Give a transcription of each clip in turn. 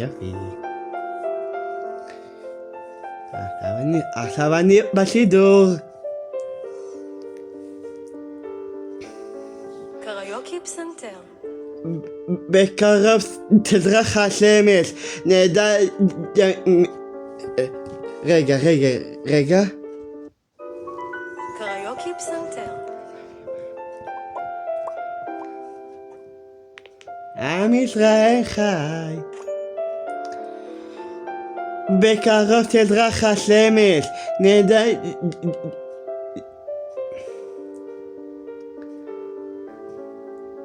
יופי. עכשיו אני בשידור. קריוקי פסנתר. בקרוב תזרח השמש. נדע... רגע. קריוקי פסנתר. עם ישראל חי. בקרוב תזרח השמש. נדע...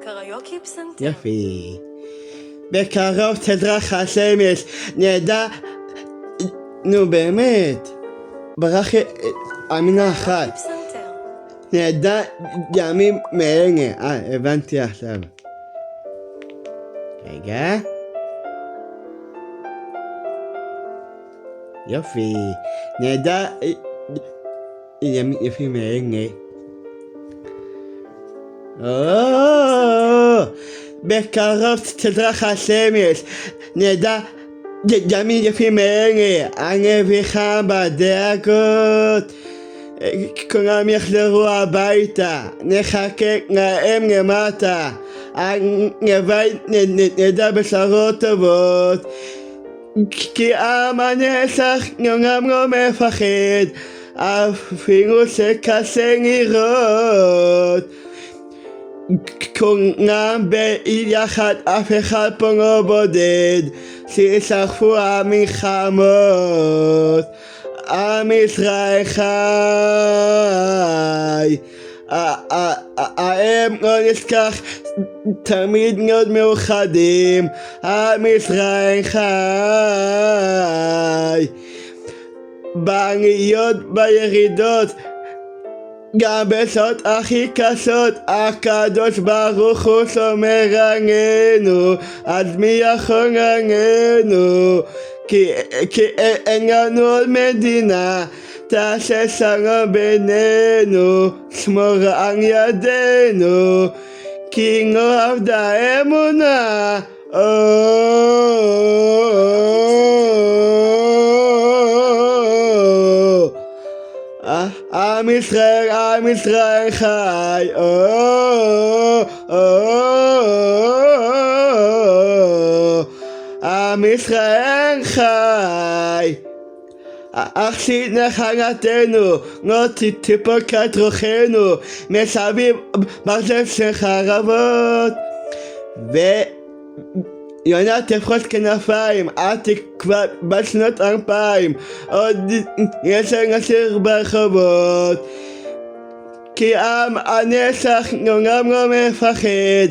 קריוקי פסנתר. יופי. בקרוב תזרח השמש. נדע... נו באמת. ברח אמינה אחת. פסנתר. נדע ימים מאלה. הבנתי עכשיו. רגע. יופי. נדע ימים יפים מאלה. בקרוב תזרח השמש. נדע ימים יפים מאלה. אני אביך בדאגות. כולם יחזרו הביתה. נחכה להם למטה. נדע בשורות טובות. כי עם הנצח לעולם לא מפחד. אפילו שקשה לראות. כולם ביחד, אף אחד פה לא בודד. שישרפו המלחמות. עם ישראל חי. האם לא נשכח תמיד להיות מאוחדים. עם ישראל חי. בעליות בירידות, גם בשעות הכי קשות, הקדוש ברוך הוא שומר עלינו. אז מי יכול עלינו? כי אין לנו עוד מדינה. תעשה שלום בינינו, שמור על ידינו, כי לא עבדה אמונה. עם ישראל חי. עם ישראל חי. אך נחלתנו לא תיפול כת רוחנו, מסביב ברזל של חרבות. ויונה תפרוס כנפיים, את תקווה בשנות 2000, עוד יש לשיר ברחובות. כי עם הנצח לעולם לא מפחד,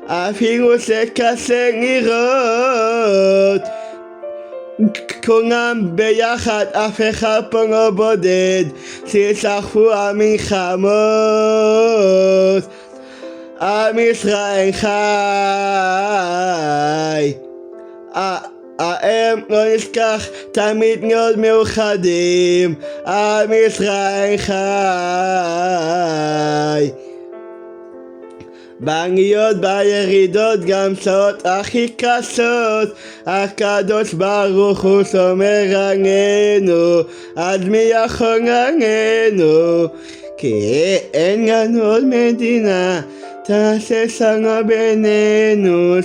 אפילו שקשה לראות. כולם ביחד, אף אחד פה לא בודד. שישרפו המלחמות. עם ישראל חי. האם לא נשכח תמיד להיות מאוחדים. עם ישראל חי. בעליות בירידות, גם שעות הכי קשות, הקדוש ברוך הוא שומר עלינו. אז מי יכול עלינו? כי אין לנו עוד מדינה. תעשה שלום בינינו,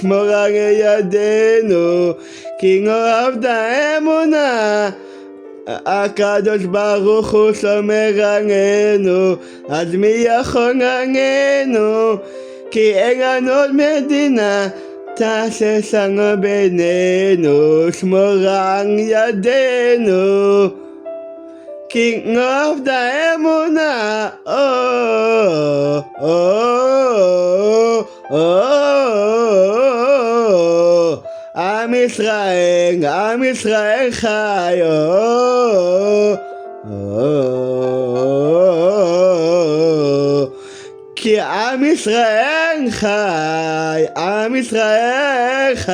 שמור על ידינו, כי לא עבדה אמונה. הקדוש ברוך הוא שומר עלינו. אז מי יכול עלינו? כי אין לנו עוד מדינה. תעשה שלום בינינו, שמור על ידינו, כי לא עבדה אמונה. עם ישראל חי. כי עם ישראל חי. עם ישראל חי.